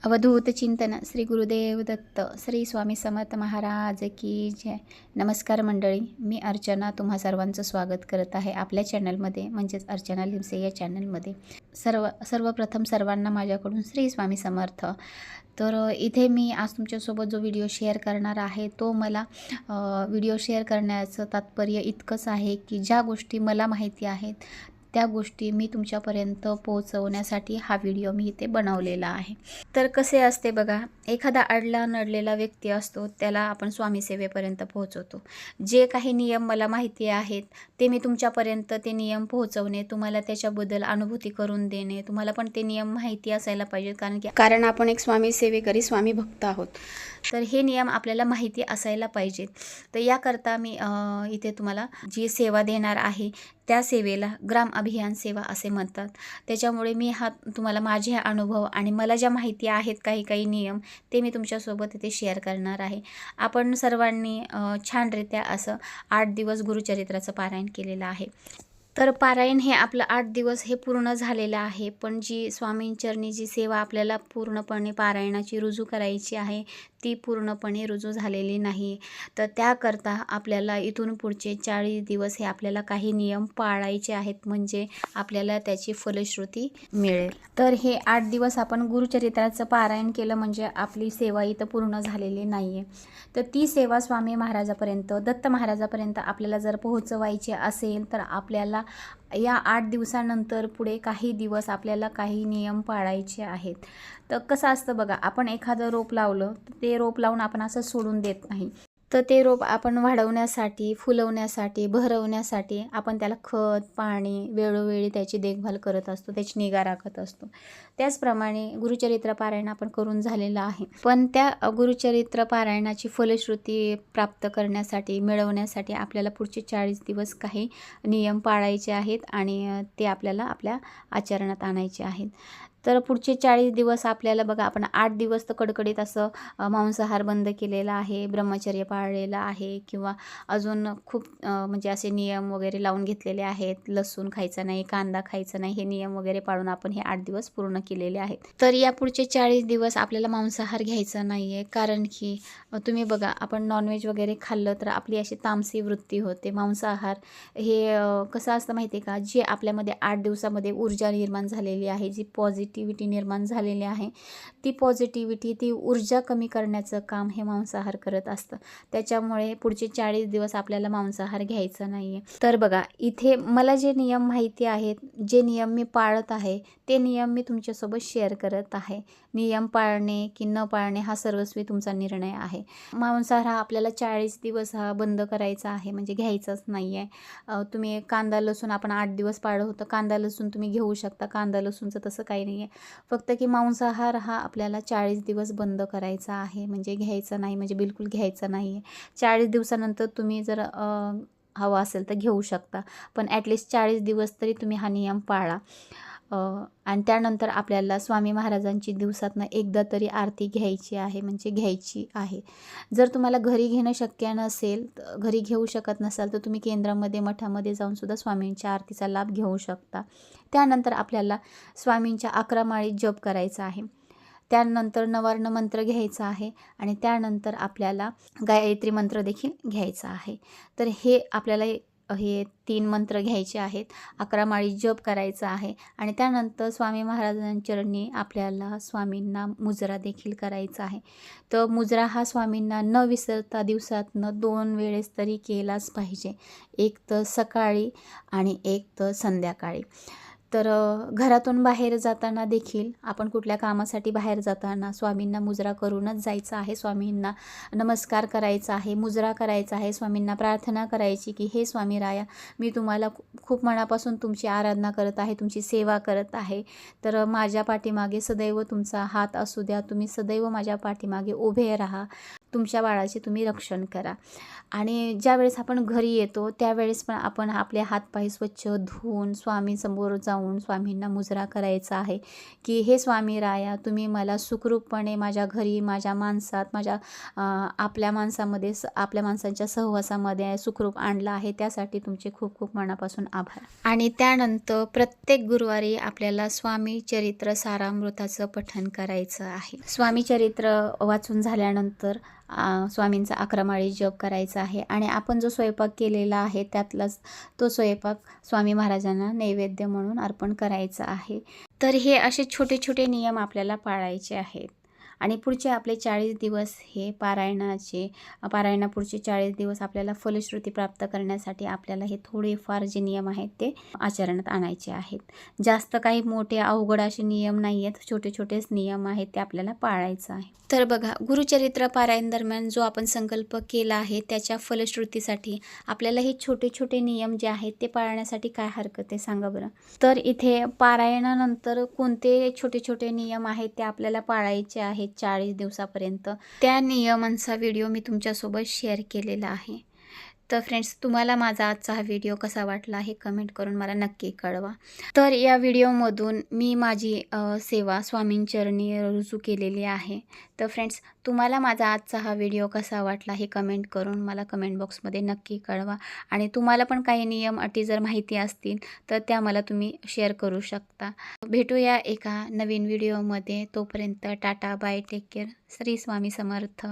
अवधूत चिंतन श्री गुरुदेव दत्त श्री स्वामी समर्थ महाराज की जय। नमस्कार मंडळी, मी अर्चना तुम्हा सर्वांचं स्वागत करत आहे आपल्या चॅनलमध्ये, म्हणजेच अर्चना लिमसे या चॅनलमध्ये। सर्वप्रथम सर्वांना माझ्याकडून श्री स्वामी समर्थ। तर इथे मी आज तुमच्यासोबत जो व्हिडिओ शेअर करणार आहे तो मला व्हिडिओ शेअर करण्याचं तात्पर्य इतकंच आहे की ज्या गोष्टी मला माहिती आहेत त्या गोष्टी मी तुमच्यापर्यंत पोहोचवण्यासाठी हा व्हिडिओ मी इथे बनवलेला आहे। तर कसे असते बघा, एखादा अडला नडलेला व्यक्ती असतो त्याला आपण स्वामी सेवेपर्यंत पोहोचवतो। जे काही नियम मला माहिती आहेत ते मी तुमच्यापर्यंत ते नियम पोहोचवणे, तुम्हाला त्याच्याबद्दल अनुभूती करून देणे। तुम्हाला पण ते नियम माहिती असायला पाहिजे, कारण आपण एक स्वामी सेवेकरी स्वामी भक्त आहोत। तर हे नियम आपल्याला माहिती असायला पाहिजेत। तर याकरता मी इथे तुम्हाला जी सेवा देणार आहे त्या सेवेला ग्राम अभियान सेवा असे म्हणतात। त्याच्यामुळे मी तुम्हाला माझे अनुभव आणि मला ज्या माहिती आहेत काही नियम ते मी तुमच्यासोबत इथे शेअर करणार आहे। आपण सर्वांनी छानरित्या असं 8 दिवस गुरुचरित्राचं पारायण केलेलं आहे। तर पारायण हे आपलं 8 दिवस हे पूर्ण झालेलं आहे, पण जी स्वामींचरणी जी सेवा आपल्याला पूर्णपणे पारायणाची रुजू करायची आहे ती पूर्णपणे रुजू झालेली नाही। तर त्याकरता आपल्याला इथून पुढचे 40 दिवस हे आपल्याला काही नियम पाळायचे आहेत, म्हणजे आपल्याला त्याची फलश्रुती मिळेल। तर हे 8 दिवस आपण गुरुचरित्राचं पारायण केलं म्हणजे आपली सेवा इथं पूर्ण झालेली नाही आहे। तर ती सेवा स्वामी महाराजापर्यंत, दत्त महाराजापर्यंत आपल्याला जर पोहोचवायची असेल तर आपल्याला या 8 दिवसानंतर पुढे काही दिवस आपल्याला काही नियम पाळायचे आहेत। तर कसं असतं बघा, आपण एखादं रोप लावलं तर ते रोप लावून आपण असं सोडून देत नाही। तर ते रोप आपण वाढवण्यासाठी, फुलवण्यासाठी, बहरवण्यासाठी आपण त्याला खत, पाणी वेळोवेळी त्याची देखभाल करत असतो, त्याची निगा राखत असतो। त्याचप्रमाणे गुरुचरित्र पारायण आपण करून झालेलं आहे, पण त्या गुरुचरित्र पारायणाची फलश्रुती प्राप्त करण्यासाठी, मिळवण्यासाठी आपल्याला पुढचे 40 दिवस काही नियम पाळायचे आहेत आणि ते आपल्याला आपल्या आचरणात आणायचे आहेत। तर पुढचे 40 दिवस आपल्याला बघा, आपण 8 दिवस तर कडकडीत असं मांसाहार बंद केलेला आहे, ब्रह्मचर्य पाळलेलं आहे, किंवा अजून खूप म्हणजे असे नियम वगैरे लावून घेतलेले आहेत। लसूण खायचं नाही, कांदा खायचा नाही, हे नियम वगैरे पाळून आपण हे 8 दिवस पूर्ण केलेले आहेत। तर या पुढचे 40 दिवस आपल्याला मांसाहार घ्यायचा नाही आहे, कारण की तुम्ही बघा, आपण नॉनव्हेज वगैरे खाल्लं तर आपली अशी तामसी वृत्ती होते। मांसाहार हे कसं असतं माहिती आहे का, जे आपल्यामध्ये 8 दिवसामध्ये ऊर्जा निर्माण झालेली आहे, जी पॉझिटिव्हिटी निर्माण झालेली आहे, ती पॉझिटिव्हिटी, ती ऊर्जा कमी करण्याचं काम हे मांसाहार करत असतं। त्याच्यामुळे पुढचे 40 दिवस आपल्याला मांसाहार घ्यायचा नाही आहे। तर बघा, इथे मला जे नियम माहिती आहेत, जे नियम मी पाळत आहे ते नियम मी तुमच्यासोबत शेअर करत आहे। नियम पाळणे की न पाळणे हा सर्वस्वी तुमचा निर्णय आहे। मांसाहार हा आपल्याला 40 दिवस हा बंद करायचा आहे, म्हणजे घ्यायचाच नाही आहे। तुम्ही कांदा लसूण आपण 8 दिवस पाळलं होतं, कांदा लसूण तुम्ही घेऊ शकता, कांदा लसूणचं तसं काही नाही आहे। फक्त की मांसाहार हा आपल्याला 40 दिवस बंद करायचा आहे, म्हणजे घ्यायचा नाही, म्हणजे बिलकुल घ्यायचा नाही आहे। 40 दिवसानंतर तुम्ही जर हवा असेल तर घेऊ शकता, पण ॲटलिस्ट 40 दिवस तरी तुम्ही हा नियम पाळा। आणि त्यानंतर आपल्याला स्वामी महाराजांची दिवसातनं एकदा तरी आरती घ्यायची आहे, म्हणजे घ्यायची आहे। जर तुम्हाला घरी घेणं शक्य नसेल, घरी घेऊ शकत नसाल, तर तुम्ही केंद्रामध्ये, मठामध्ये जाऊन सुद्धा स्वामींच्या आरतीचा लाभ घेऊ शकता। त्यानंतर आपल्याला स्वामींच्या 11 माळी जप करायचा आहे, त्यानंतर नवार्ण मंत्र घ्यायचा आहे, आणि त्यानंतर आपल्याला गायत्री मंत्र देखील घ्यायचा आहे। तर हे आपल्याला हे 3 मंत्र घ्यायचे आहेत, 11 माळी जप करायचा आहे, आणि त्यानंतर स्वामी महाराजांचरणी आपल्याला स्वामींना मुजरा देखील करायचा आहे। तर मुजरा हा स्वामींना न विसरता दिवसातनं 2 वेळेस तरी केलाच पाहिजे, एक तर सकाळी आणि एक तर संध्याकाळी। तर घरातून बाहेर जाताना देखील, आपण कुठल्या कामासाठी बाहेर जाताना स्वामींना मुजरा करूनच जायचं आहे। स्वामींना नमस्कार करायचा आहे, मुजरा करायचा आहे, स्वामींना प्रार्थना करायची की हे स्वामी राया, मी तुम्हाला खूप मनापासून तुमची आराधना करत आहे, तुमची सेवा करत आहे। तर माझ्या पाठीमागे सदैव तुमचा हात असू द्या, तुम्ही सदैव माझ्या पाठीमागे उभे राहा, तुमच्या बाळाचे तुम्ही रक्षण करा. आणि ज्यावेळेस आपण घरी येतो त्यावेळेस पण आपण आपले हातपाय स्वच्छ धुवून स्वामीसमोर जाऊन स्वामींना मुजरा करायचा आहे की हे स्वामी राया, तुम्ही मला सुखरूपपणे माझ्या घरी, माझ्या माणसात, आपल्या माणसामध्ये आपल्या माणसांच्या सहवासामध्ये सुखरूप आणलं आहे, त्यासाठी तुमचे खूप खूप मनापासून आभार. आणि त्यानंतर प्रत्येक गुरुवारी आपल्याला स्वामी चरित्र सारामृताचं पठण करायचं आहे. स्वामी चरित्र वाचून झाल्यानंतर स्वामींचा 11 माळी जप करायचा आहे आणि आपण जो स्वयंपाक केलेला आहे त्यातलाच तो स्वयंपाक स्वामी महाराजांना नैवेद्य म्हणून अर्पण करायचा आहे. तर हे असे छोटे छोटे नियम आपल्याला पाळायचे आहेत. आणि पुढचे आपले 40 दिवस हे पारायणापुढचे 40 दिवस आपल्याला फलश्रुती प्राप्त करण्यासाठी आपल्याला हे थोडेफार जे नियम आहेत ते आचरणात आणायचे आहेत. जास्त काही मोठे अवघड असे नियम नाही आहेत, छोटे छोटेच नियम आहेत ते आपल्याला पाळायचं आहे. तर बघा, गुरुचरित्र पारायण दरम्यान जो आपण संकल्प केला आहे त्याच्या फलश्रुतीसाठी आपल्याला हे छोटे छोटे नियम जे आहेत ते पाळण्यासाठी काय हरकत आहे सांगा बरं. तर इथे पारायणानंतर कोणते छोटे छोटे नियम आहेत ते आपल्याला पाळायचे आहेत 40 दिवसापर्यंत, त्या नियमांचा व्हिडिओ मी तुमच्यासोबत शेअर केलेला आहे. तर फ्रेंड्स, तुम्हाला माझा आजचा हा व्हिडिओ कसा वाटला हे कमेंट करून मला नक्की कळवा. तर या व्हिडिओमधून मी माझी सेवा स्वामींचरणी रुजू केलेली आहे. तर फ्रेंड्स, तुम्हाला माझा आजचा हा व्हिडिओ कसा वाटला हे कमेंट करून मला कमेंट बॉक्समध्ये नक्की कळवा. आणि तुम्हाला पण काही नियम अटी जर माहिती असतील तर त्या मला तुम्ही शेअर करू शकता. भेटूया एका नवीन व्हिडिओमध्ये. तोपर्यंत tata, bye, take care. Shri Swami समर्थ.